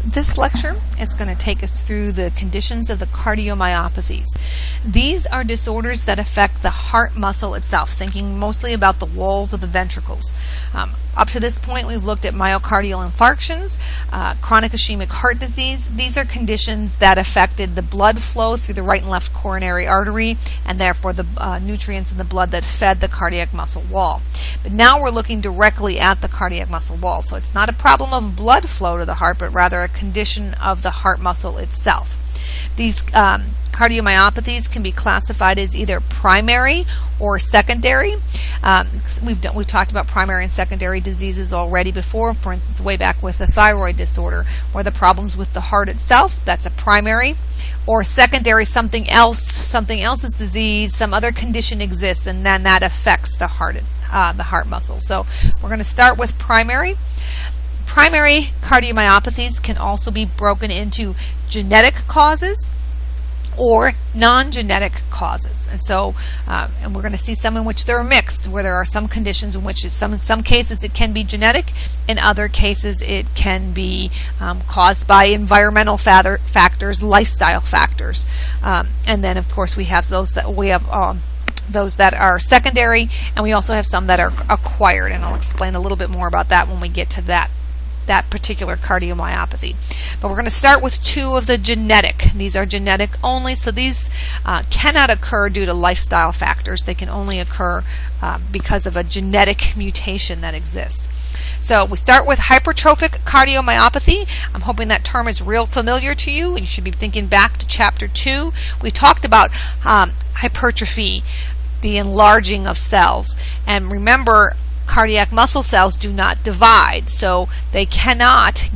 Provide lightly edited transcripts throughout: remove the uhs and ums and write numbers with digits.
This lecture is going to take us through the conditions of the cardiomyopathies. These are disorders that affect the heart muscle itself, thinking mostly about the walls of the ventricles. Up to this point, we've looked at myocardial infarctions, chronic ischemic heart disease. These are conditions that affected the blood flow through the right and left coronary artery, and therefore the nutrients in the blood that fed the cardiac muscle wall. But now we're looking directly at the cardiac muscle wall. So it's not a problem of blood flow to the heart, but rather a condition of the heart muscle itself. These cardiomyopathies can be classified as either primary or secondary. We've talked about primary and secondary diseases already before. For instance, way back with the thyroid disorder, where the problems with the heart itself, that's a primary, or secondary, something else's disease, some other condition exists, and then that affects the heart muscle. So we're going to start with primary. Primary cardiomyopathies can also be broken into genetic causes or non-genetic causes. And so and we're going to see some in which they're mixed, where there are some conditions in which in some cases it can be genetic, in other cases it can be caused by environmental factors, lifestyle factors. And then of course we have those that are secondary, and we also have some that are acquired, and I'll explain a little bit more about that when we get to that particular cardiomyopathy. But we're going to start with two of the genetic. These are genetic only, so these cannot occur due to lifestyle factors. They can only occur because of a genetic mutation that exists. So we start with hypertrophic cardiomyopathy. I'm hoping that term is real familiar to you, and you should be thinking back to Chapter 2. We talked about hypertrophy, the enlarging of cells. And remember, cardiac muscle cells do not divide, so we cannot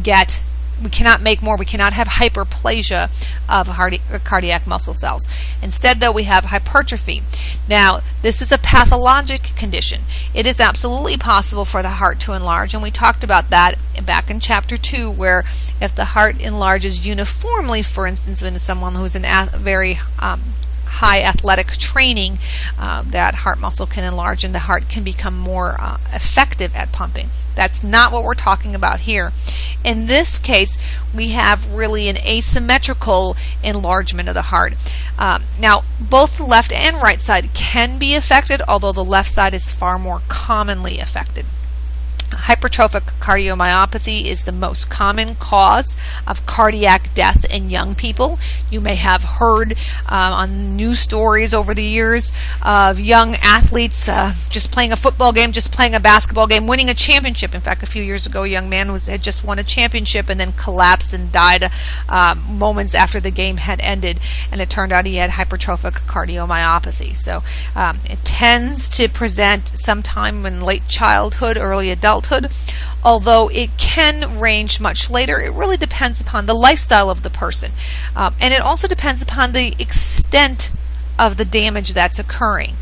make more. We cannot have hyperplasia of cardiac muscle cells. Instead, though, we have hypertrophy. Now, this is a pathologic condition. It is absolutely possible for the heart to enlarge, and we talked about that back in Chapter 2, where if the heart enlarges uniformly, for instance, in someone who's in very high athletic training, that heart muscle can enlarge and the heart can become more effective at pumping. That's not what we're talking about here. In this case, we have really an asymmetrical enlargement of the heart. Now, both the left and right side can be affected, although the left side is far more commonly affected. Hypertrophic cardiomyopathy is the most common cause of cardiac death in young people. You may have heard on news stories over the years of young athletes just playing a football game, just playing a basketball game, winning a championship. In fact, a few years ago, a young man had just won a championship and then collapsed and died moments after the game had ended, and it turned out he had hypertrophic cardiomyopathy. So it tends to present sometime in late childhood, early adulthood, although it can range much later. It really depends upon the lifestyle of the person, and it also depends upon the extent of the damage that's occurring.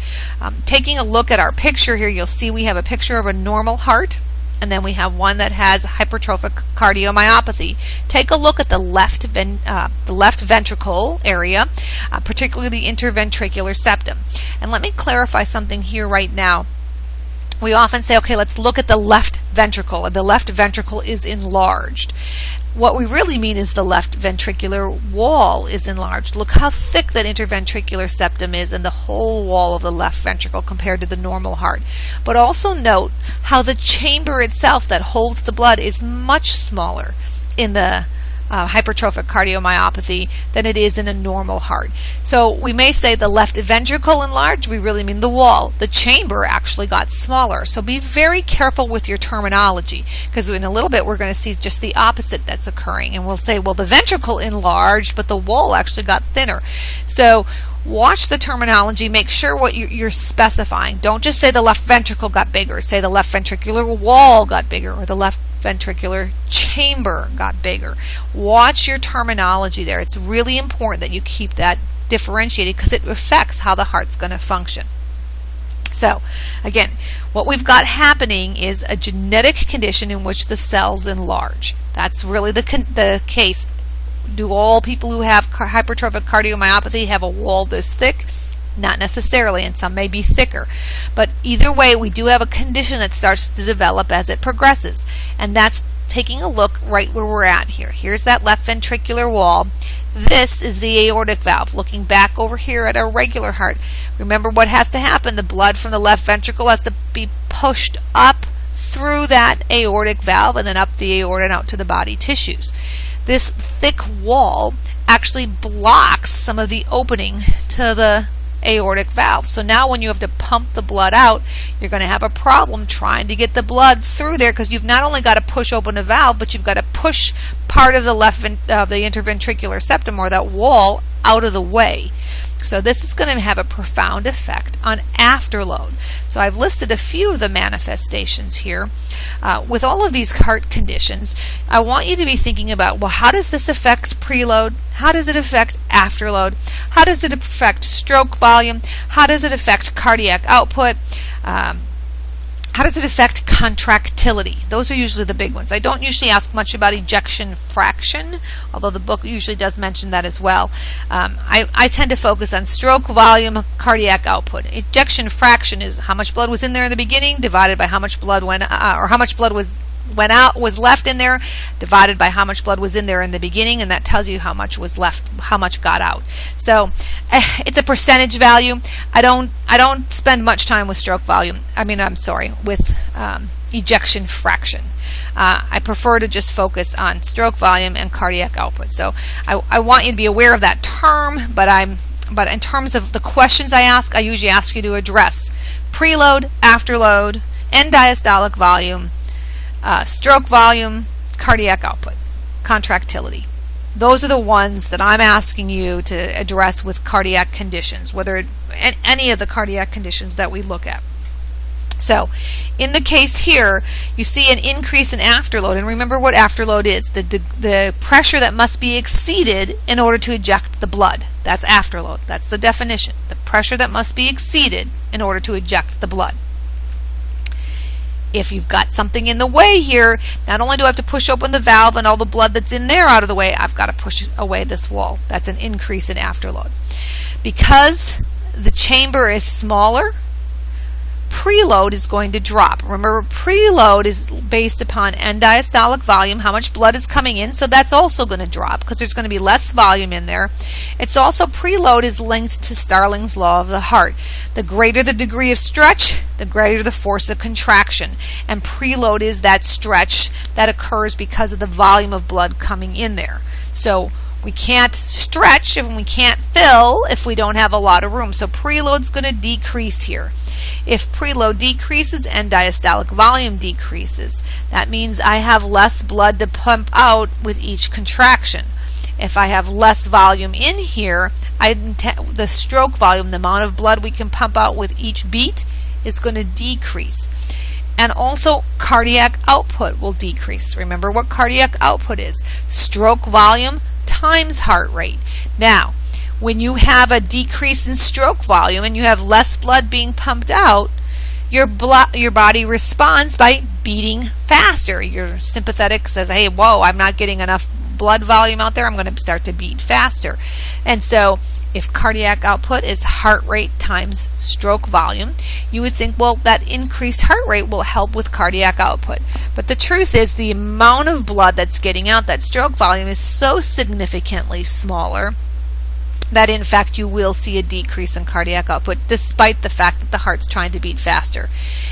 Taking a look at our picture here, you'll see we have a picture of a normal heart, and then we have one that has hypertrophic cardiomyopathy. Take a look at the left ventricle area, particularly the interventricular septum. And let me clarify something here right now. We often say, okay, let's look at the left ventricle. The left ventricle is enlarged. What we really mean is the left ventricular wall is enlarged. Look how thick that interventricular septum is and the whole wall of the left ventricle compared to the normal heart. But also note how the chamber itself that holds the blood is much smaller in the hypertrophic cardiomyopathy than it is in a normal heart. So we may say the left ventricle enlarged, we really mean the wall. The chamber actually got smaller. So be very careful with your terminology, because in a little bit we're going to see just the opposite that's occurring, and we'll say, well, the ventricle enlarged, but the wall actually got thinner. So watch the terminology, make sure what you're specifying. Don't just say the left ventricle got bigger. Say the left ventricular wall got bigger, or the left ventricular chamber got bigger. Watch your terminology there. It's really important that you keep that differentiated, because it affects how the heart's going to function. So, again, what we've got happening is a genetic condition in which the cells enlarge. That's really the case. Do all people who have hypertrophic cardiomyopathy have a wall this thick? Not necessarily, and some may be thicker. But either way, we do have a condition that starts to develop as it progresses, and that's taking a look right where we're at here. Here's that left ventricular wall. This is the aortic valve. Looking back over here at our regular heart, remember what has to happen. The blood from the left ventricle has to be pushed up through that aortic valve and then up the aorta and out to the body tissues. This thick wall actually blocks some of the opening to the aortic valve. So now when you have to pump the blood out, you're going to have a problem trying to get the blood through there, because you've not only got to push open a valve, but you've got to push part of the the interventricular septum, or that wall, out of the way. So this is going to have a profound effect on afterload. So I've listed a few of the manifestations here. With all of these heart conditions, I want you to be thinking about, well, how does this affect preload? How does it affect afterload? How does it affect stroke volume? How does it affect cardiac output? How does it affect contractility? Those are usually the big ones. I don't usually ask much about ejection fraction, although the book usually does mention that as well. I tend to focus on stroke volume, cardiac output. Ejection fraction is how much blood was in there in the beginning divided by how much blood went was left in there divided by how much blood was in there in the beginning, and that tells you how much was left, how much got out. So it's a percentage value. I don't spend much time with stroke volume. With ejection fraction. I prefer to just focus on stroke volume and cardiac output. So I want you to be aware of that term, but in terms of the questions I ask, I usually ask you to address preload, afterload, end diastolic volume, stroke volume, cardiac output, contractility. Those are the ones that I'm asking you to address with cardiac conditions, whether any of the cardiac conditions that we look at. So in the case here, you see an increase in afterload, and remember what afterload is, the pressure that must be exceeded in order to eject the blood. That's afterload. That's the definition. The pressure that must be exceeded in order to eject the blood. If you've got something in the way here, not only do I have to push open the valve and all the blood that's in there out of the way, I've got to push away this wall. That's an increase in afterload. Because the chamber is smaller, preload is going to drop. Remember, preload is based upon end diastolic volume, how much blood is coming in, so that's also going to drop because there's going to be less volume in there. It's also, preload is linked to Starling's law of the heart. The greater the degree of stretch, the greater the force of contraction. And preload is that stretch that occurs because of the volume of blood coming in there. So we can't stretch and we can't fill if we don't have a lot of room. So preload's going to decrease here. If preload decreases, end diastolic volume decreases. That means I have less blood to pump out with each contraction. If I have less volume in here, the stroke volume, the amount of blood we can pump out with each beat, is going to decrease. And also cardiac output will decrease. Remember what cardiac output is. Stroke volume times heart rate. Now, when you have a decrease in stroke volume and you have less blood being pumped out, your body responds by beating faster. Your sympathetic says, hey, whoa, I'm not getting enough blood volume out there. I'm going to start to beat faster. And so if cardiac output is heart rate times stroke volume, you would think, well, that increased heart rate will help with cardiac output. But the truth is the amount of blood that's getting out, that stroke volume, is so significantly smaller that in fact you will see a decrease in cardiac output despite the fact that the heart's trying to beat faster.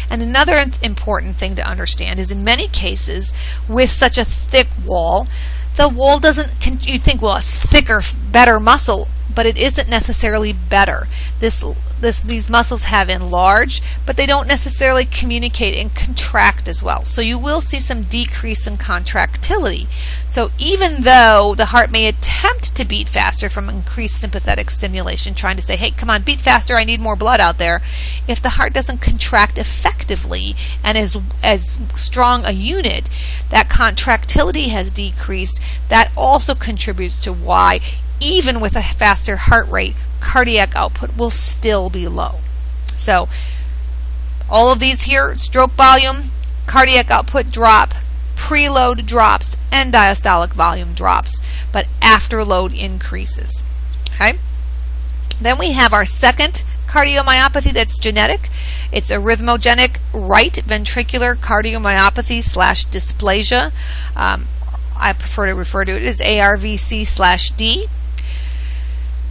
And another important thing to understand is in many cases with such a thick wall, the wall doesn't, you think, well, it's thicker, better muscle, but it isn't necessarily better. These muscles have enlarged, but they don't necessarily communicate and contract as well. So you will see some decrease in contractility. So even though the heart may attempt to beat faster from increased sympathetic stimulation, trying to say, hey, come on, beat faster, I need more blood out there, if the heart doesn't contract effectively and is as strong a unit, that contractility has decreased. That also contributes to why, even with a faster heart rate, cardiac output will still be low. So all of these here, stroke volume, cardiac output drop, preload drops, and diastolic volume drops, but afterload increases. Okay? Then we have our second cardiomyopathy that's genetic. It's arrhythmogenic right ventricular cardiomyopathy / dysplasia. I prefer to refer to it as ARVC/D.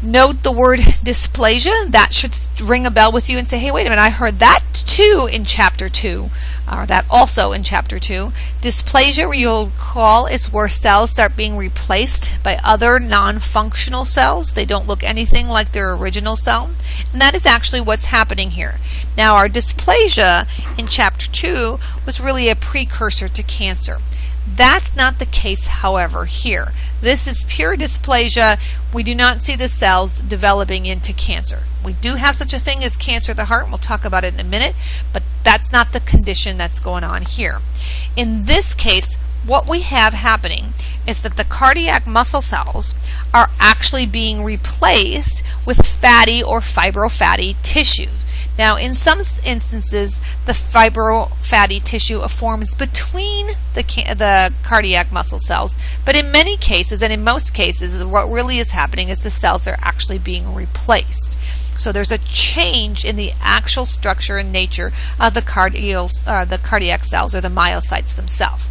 Note the word dysplasia. That should ring a bell with you and say, hey, wait a minute, I heard that too in Chapter 2, or that also in Chapter 2. Dysplasia, you'll recall, is where cells start being replaced by other non-functional cells. They don't look anything like their original cell. And that is actually what's happening here. Now, our dysplasia in Chapter 2 was really a precursor to cancer. That's not the case, however, here. This is pure dysplasia. We do not see the cells developing into cancer. We do have such a thing as cancer of the heart, and we'll talk about it in a minute, but that's not the condition that's going on here. In this case, what we have happening is that the cardiac muscle cells are actually being replaced with fatty or fibrofatty tissue. Now, in some instances, the fibrofatty tissue forms between the cardiac muscle cells, but in many cases, and in most cases, what really is happening is the cells are actually being replaced. So there's a change in the actual structure and nature of the cardiac cells, or the myocytes themselves.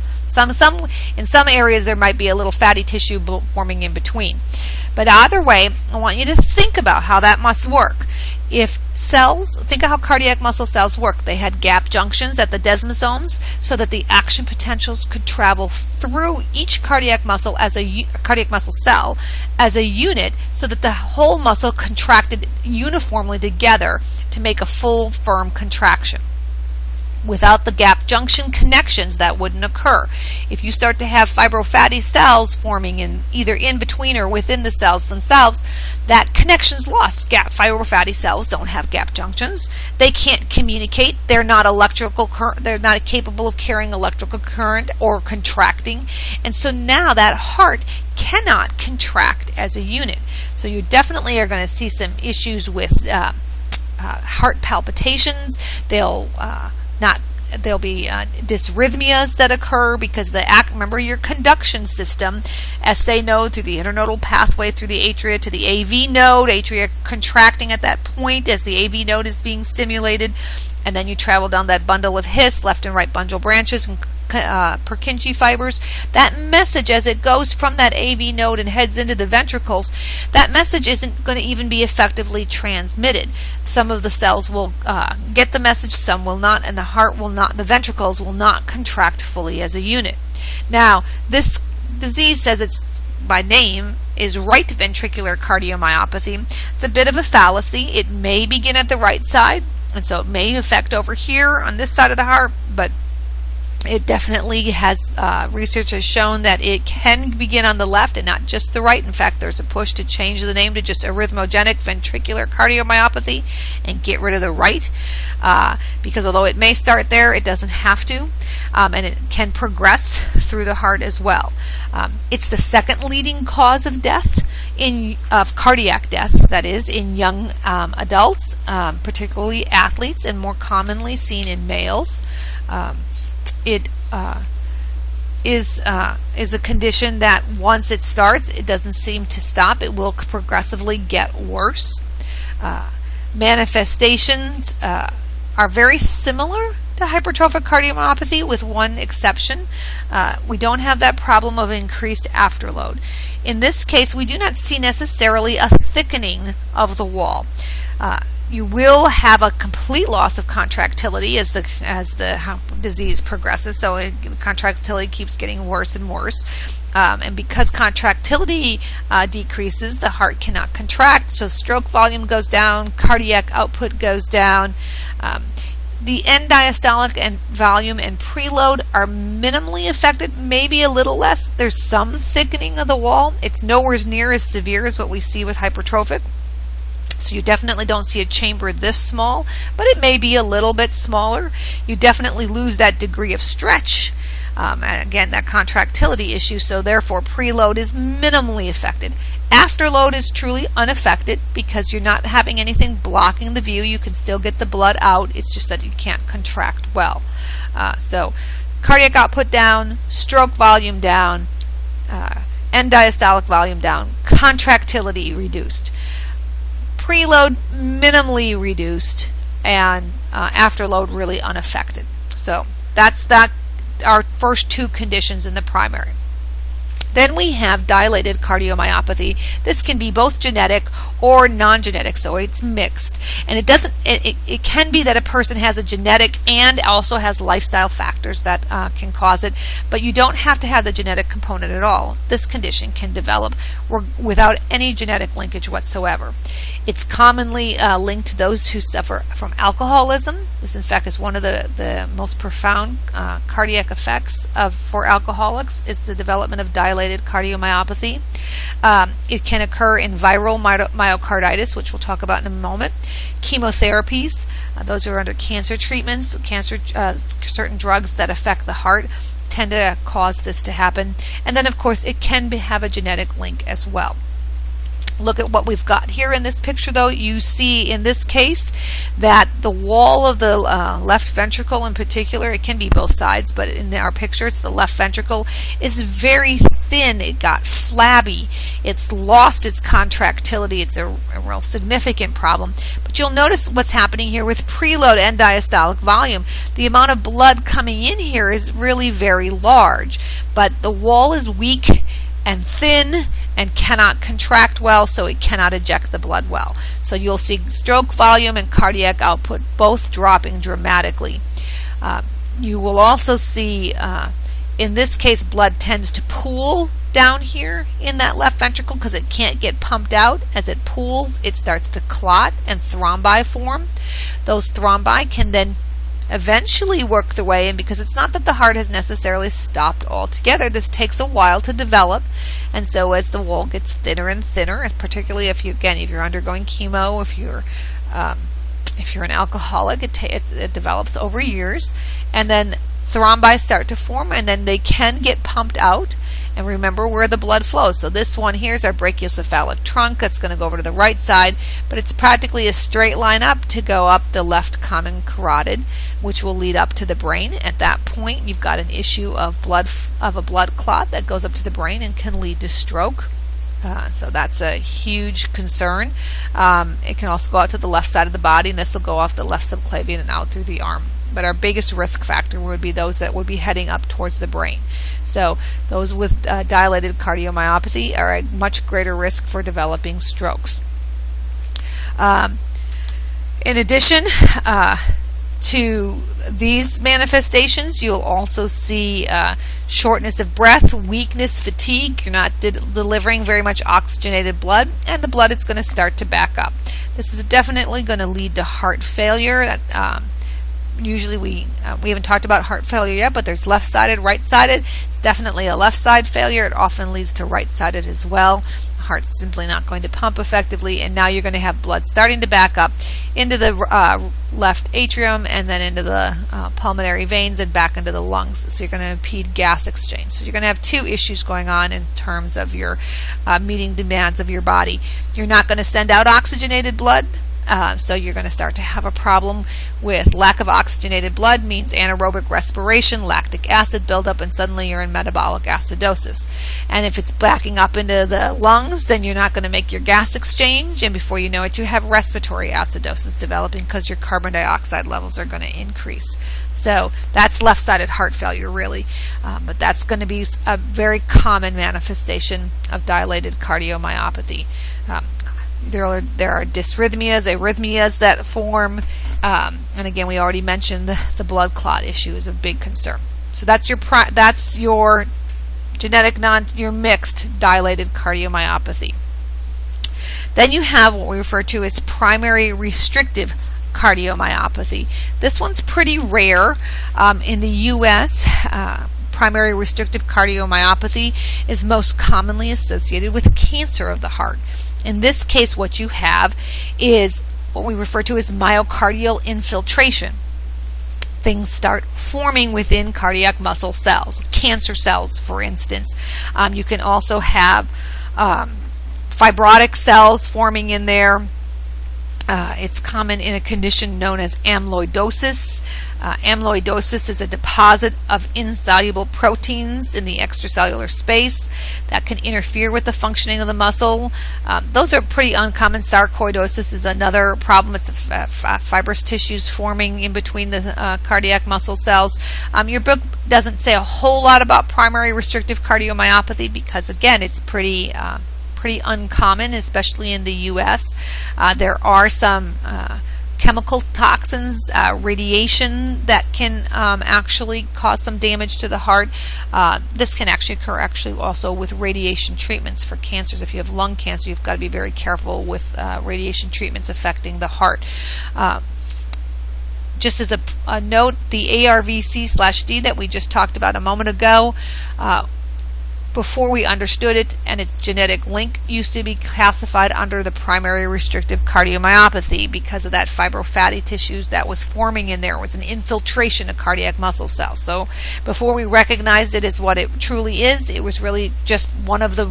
In some areas, there might be a little fatty tissue forming in between. But either way, I want you to think about how that must work. If cells, think of how cardiac muscle cells work. They had gap junctions at the desmosomes so that the action potentials could travel through each cardiac muscle cell as a unit, so that the whole muscle contracted uniformly together to make a full, firm contraction. Without the gap junction connections, that wouldn't occur. If you start to have fibrofatty cells forming either in between or within the cells themselves, that connection's lost. Fibrofatty cells don't have gap junctions. They can't communicate. They're not they're not capable of carrying electrical current or contracting. And so now that heart cannot contract as a unit. So you definitely are going to see some issues with heart palpitations. There'll be dysrhythmias that occur because remember, your conduction system, SA node through the internodal pathway through the atria to the AV node, atria contracting at that point as the AV node is being stimulated, and then you travel down that bundle of His, left and right bundle branches, and Purkinje fibers. That message, as it goes from that AV node and heads into the ventricles, that message isn't going to even be effectively transmitted. Some of the cells will get the message, some will not, and the heart will not, the ventricles will not contract fully as a unit. Now, this disease says it's by name is right ventricular cardiomyopathy. It's a bit of a fallacy. It may begin at the right side, and so it may affect over here on this side of the heart, but it definitely has, research has shown that it can begin on the left and not just the right. In fact, there's a push to change the name to just arrhythmogenic ventricular cardiomyopathy and get rid of the right, because although it may start there, it doesn't have to, and it can progress through the heart as well. It's the second leading cause of death, of cardiac death, that is, in young adults, particularly athletes, and more commonly seen in males. It is a condition that once it starts, it doesn't seem to stop. It will progressively get worse. Manifestations are very similar to hypertrophic cardiomyopathy, with one exception. We don't have that problem of increased afterload. In this case, we do not see necessarily a thickening of the wall. You will have a complete loss of contractility as the disease progresses, so contractility keeps getting worse and worse. And because contractility decreases, the heart cannot contract, so stroke volume goes down, cardiac output goes down. The end diastolic and volume and preload are minimally affected, maybe a little less. There's some thickening of the wall. It's nowhere near as severe as what we see with hypertrophic. So you definitely don't see a chamber this small, but it may be a little bit smaller. You definitely lose that degree of stretch. Again, that contractility issue, so therefore preload is minimally affected. Afterload is truly unaffected because you're not having anything blocking the view. You can still get the blood out. It's just that you can't contract well. So cardiac output down, stroke volume down, end diastolic volume down, contractility reduced. preload minimally reduced, and afterload really unaffected. So that's our first two conditions in the primary. Then we have dilated cardiomyopathy. This can be both genetic or non-genetic, so it's mixed. And it can be that a person has a genetic and also has lifestyle factors that can cause it, but you don't have to have the genetic component at all. This condition can develop without any genetic linkage whatsoever. It's commonly linked to those who suffer from alcoholism. This, in fact, is one of the most profound cardiac effects for alcoholics is the development of dilated cardiomyopathy. It can occur in viral myocarditis, which we'll talk about in a moment. Chemotherapies, those who are under cancer treatments, certain drugs that affect the heart tend to cause this to happen. And then, of course, it can have a genetic link as well. Look at what we've got here in this picture, though. You see in this case that the wall of the left ventricle in particular, it can be both sides, but in our picture it's the left ventricle, is very thin. It got flabby. It's lost its contractility. It's a real significant problem. But you'll notice what's happening here with preload and diastolic volume. The amount of blood coming in here is really very large, but the wall is weak and thin and cannot contract well, so it cannot eject the blood well. So you'll see stroke volume and cardiac output both dropping dramatically. You will also see, in this case, blood tends to pool down here in that left ventricle because it can't get pumped out. As it pools, it starts to clot and thrombi form. Those thrombi can then eventually work their way in, because it's not that the heart has necessarily stopped altogether. This takes a while to develop, and so as the wall gets thinner and thinner, particularly if you're undergoing chemo, if you're an alcoholic, it develops over years, and then thrombi start to form, and then they can get pumped out. And remember where the blood flows. So this one here is our brachiocephalic trunk. That's going to go over to the right side, but it's practically a straight line up to go up the left common carotid, which will lead up to the brain. At that point, you've got an issue of a blood clot that goes up to the brain and can lead to stroke. So that's a huge concern. It can also go out to the left side of the body, and this will go off the left subclavian and out through the arm. But our biggest risk factor would be those that would be heading up towards the brain. So those with dilated cardiomyopathy are at much greater risk for developing strokes. In addition to these manifestations, you'll also see shortness of breath, weakness, fatigue. You're not delivering very much oxygenated blood, and the blood is going to start to back up. This is definitely going to lead to heart failure. Usually we haven't talked about heart failure yet, but there's left-sided, right-sided. It's definitely a left side failure. It often leads to right-sided as well. The heart's simply not going to pump effectively, and now you're going to have blood starting to back up into the left atrium and then into the pulmonary veins and back into the lungs. So you're going to impede gas exchange. So you're going to have two issues going on in terms of your meeting demands of your body. You're not going to send out oxygenated blood. So you're going to start to have a problem with lack of oxygenated blood, means anaerobic respiration, lactic acid buildup, and suddenly you're in metabolic acidosis. And if it's backing up into the lungs, then you're not going to make your gas exchange, and before you know it, you have respiratory acidosis developing because your carbon dioxide levels are going to increase. So that's left-sided heart failure, really. But that's going to be a very common manifestation of dilated cardiomyopathy. There are dysrhythmias, arrhythmias that form, and again, we already mentioned the blood clot issue is a big concern. So that's your genetic your mixed dilated cardiomyopathy. Then you have what we refer to as primary restrictive cardiomyopathy. This one's pretty rare in the U.S. Primary restrictive cardiomyopathy is most commonly associated with cancer of the heart. In this case, what you have is what we refer to as myocardial infiltration. Things start forming within cardiac muscle cells, cancer cells, for instance. You can also have fibrotic cells forming in there. It's common in a condition known as amyloidosis. Amyloidosis is a deposit of insoluble proteins in the extracellular space that can interfere with the functioning of the muscle. Those are pretty uncommon. Sarcoidosis is another problem. It's fibrous tissues forming in between the cardiac muscle cells. Your book doesn't say a whole lot about primary restrictive cardiomyopathy because, again, it's pretty uncommon, especially in the U.S. There are some chemical toxins, radiation that can actually cause some damage to the heart. This can actually occur also with radiation treatments for cancers. If you have lung cancer, you've got to be very careful with radiation treatments affecting the heart. Just as a note, the ARVC/D that we just talked about a moment ago, before we understood it and its genetic link, used to be classified under the primary restrictive cardiomyopathy because of that fibrofatty tissues that was forming in there. It was an infiltration of cardiac muscle cells. So before we recognized it as what it truly is, it was really just one of the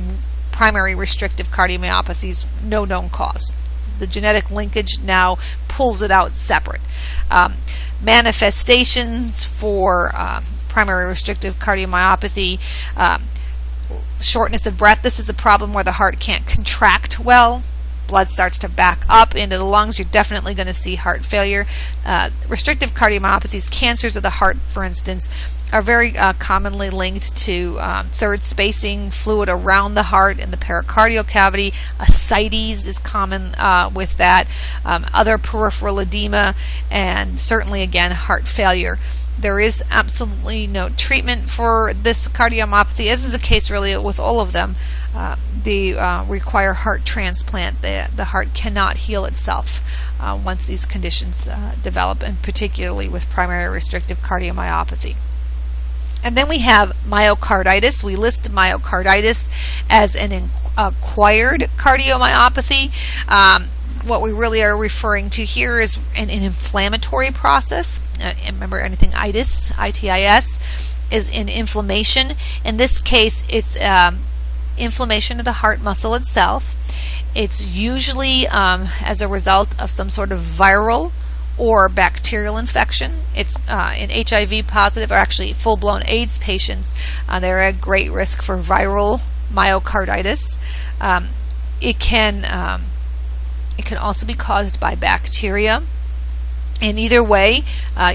primary restrictive cardiomyopathies, no known cause. The genetic linkage now pulls it out separate. Manifestations for primary restrictive cardiomyopathy: shortness of breath. This is a problem where the heart can't contract well. Blood starts to back up into the lungs. You're definitely going to see heart failure. Restrictive cardiomyopathies, cancers of the heart, for instance, are very commonly linked to third spacing, fluid around the heart in the pericardial cavity. Ascites is common with that. Other peripheral edema, and certainly, again, heart failure. There is absolutely no treatment for this cardiomyopathy, as is the case really with all of them. They require heart transplant. The heart cannot heal itself once these conditions develop, and particularly with primary restrictive cardiomyopathy. And then we have myocarditis. We list myocarditis as an acquired cardiomyopathy. What we really are referring to here is an inflammatory process. Remember, anything itis, I-T-I-S, is an inflammation. In this case, it's inflammation of the heart muscle itself. It's usually as a result of some sort of viral or bacterial infection. It's in HIV positive, or actually full-blown AIDS patients, they're at great risk for viral myocarditis. It can also be caused by bacteria. In either way,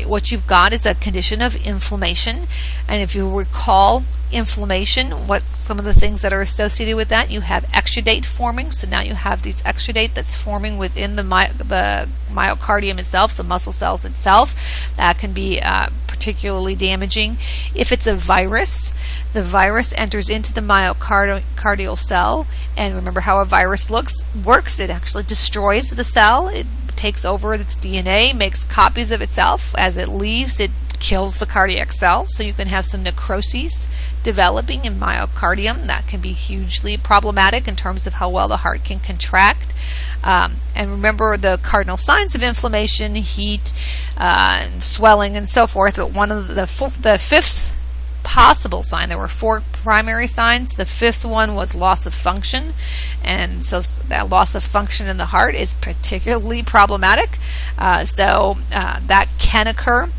what you've got is a condition of inflammation. And if you recall inflammation, what some of the things that are associated with that, you have exudate forming. So now you have these exudate that's forming within the myocardium itself, the muscle cells itself. That can be particularly damaging. If it's a virus, the virus enters into the myocardial cell, and remember how a virus works. It actually destroys the cell. It takes over its DNA, makes copies of itself. As it leaves, it kills the cardiac cell. So you can have some necroses developing in myocardium. That can be hugely problematic in terms of how well the heart can contract. And remember the cardinal signs of inflammation: heat, swelling, and so forth. But one of the fifth possible sign, there were 4 primary signs. The 5th one was loss of function, and so that loss of function in the heart is particularly problematic. So that can occur,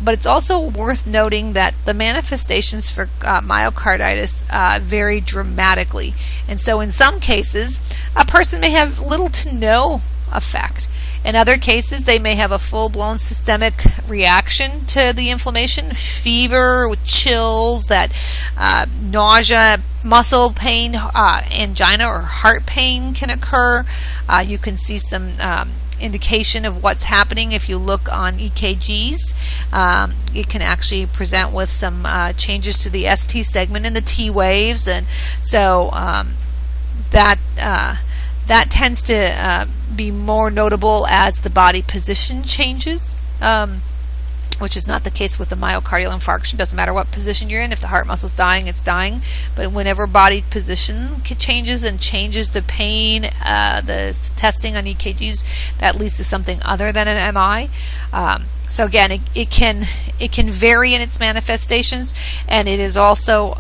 but it's also worth noting that the manifestations for myocarditis vary dramatically, and so in some cases a person may have little to no effect. In other cases, they may have a full-blown systemic reaction to the inflammation: fever with chills, that nausea, muscle pain, angina or heart pain can occur. You can see some indication of what's happening if you look on EKGs. It can actually present with some changes to the ST segment and the T waves, and so that tends to be more notable as the body position changes, which is not the case with the myocardial infarction. Doesn't matter what position you're in. If the heart muscle's dying, it's dying. But whenever body position changes and changes the pain, the testing on EKGs, that leads to something other than an MI. So again, it can vary in its manifestations, and it is also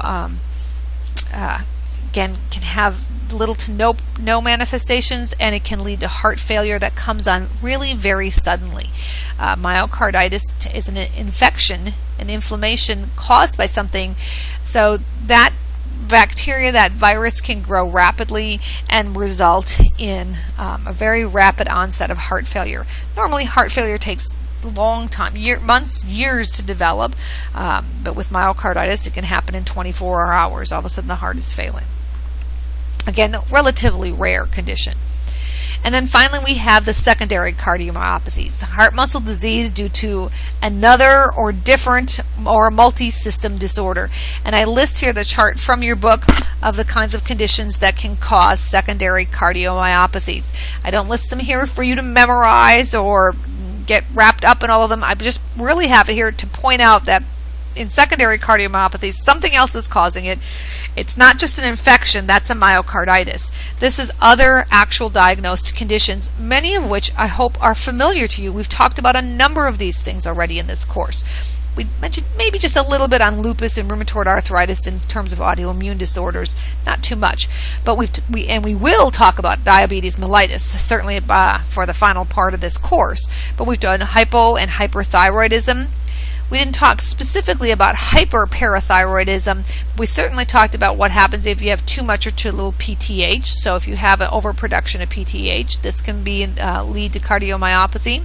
again can have little to no manifestations, and it can lead to heart failure that comes on really very suddenly. Myocarditis is an infection, an inflammation caused by something, so that bacteria, that virus, can grow rapidly and result in a very rapid onset of heart failure. Normally, heart failure takes a long time, months, years to develop, but with myocarditis, it can happen in 24 hours. All of a sudden, the heart is failing. Again, a relatively rare condition. And then finally, we have the secondary cardiomyopathies, heart muscle disease due to another or different or multi-system disorder. And I list here the chart from your book of the kinds of conditions that can cause secondary cardiomyopathies. I don't list them here for you to memorize or get wrapped up in all of them. I just really have it here to point out that in secondary cardiomyopathies, something else is causing it. It's not just an infection, that's a myocarditis. This is other actual diagnosed conditions, many of which I hope are familiar to you. We've talked about a number of these things already in this course. We mentioned maybe just a little bit on lupus and rheumatoid arthritis in terms of autoimmune disorders, not too much. But we will talk about diabetes mellitus, certainly for the final part of this course. But we've done hypo and hyperthyroidism. We didn't talk specifically about hyperparathyroidism. We certainly talked about what happens if you have too much or too little PTH. So if you have an overproduction of PTH, this can lead to cardiomyopathy.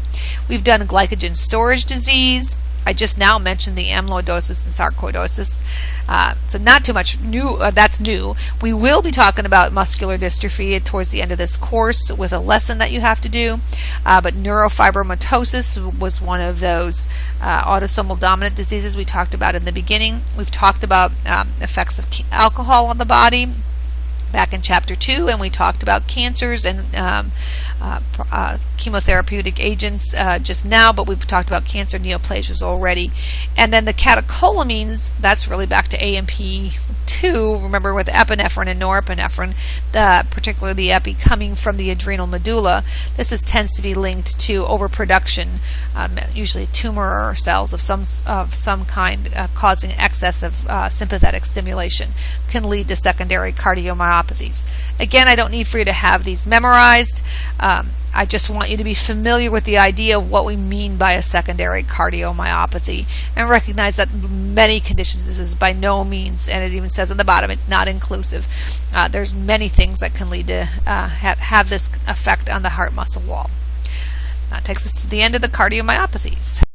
We've done glycogen storage disease. I just now mentioned the amyloidosis and sarcoidosis. So not too much new. That's new. We will be talking about muscular dystrophy towards the end of this course with a lesson that you have to do. But neurofibromatosis was one of those autosomal dominant diseases we talked about in the beginning. We've talked about effects of alcohol on the body back in chapter 2, and we talked about cancers and chemotherapeutic agents just now, but we've talked about cancer neoplasias already. And then the catecholamines, that's really back to AMP2, remember, with epinephrine and norepinephrine, particularly the epi coming from the adrenal medulla. This tends to be linked to overproduction, usually tumor cells of some kind, causing excess of sympathetic stimulation, can lead to secondary cardiomyopathies. Again, I don't need for you to have these memorized. I just want you to be familiar with the idea of what we mean by a secondary cardiomyopathy and recognize that many conditions, this is by no means, and it even says on the bottom, it's not inclusive. There's many things that can lead to have this effect on the heart muscle wall. That takes us to the end of the cardiomyopathies.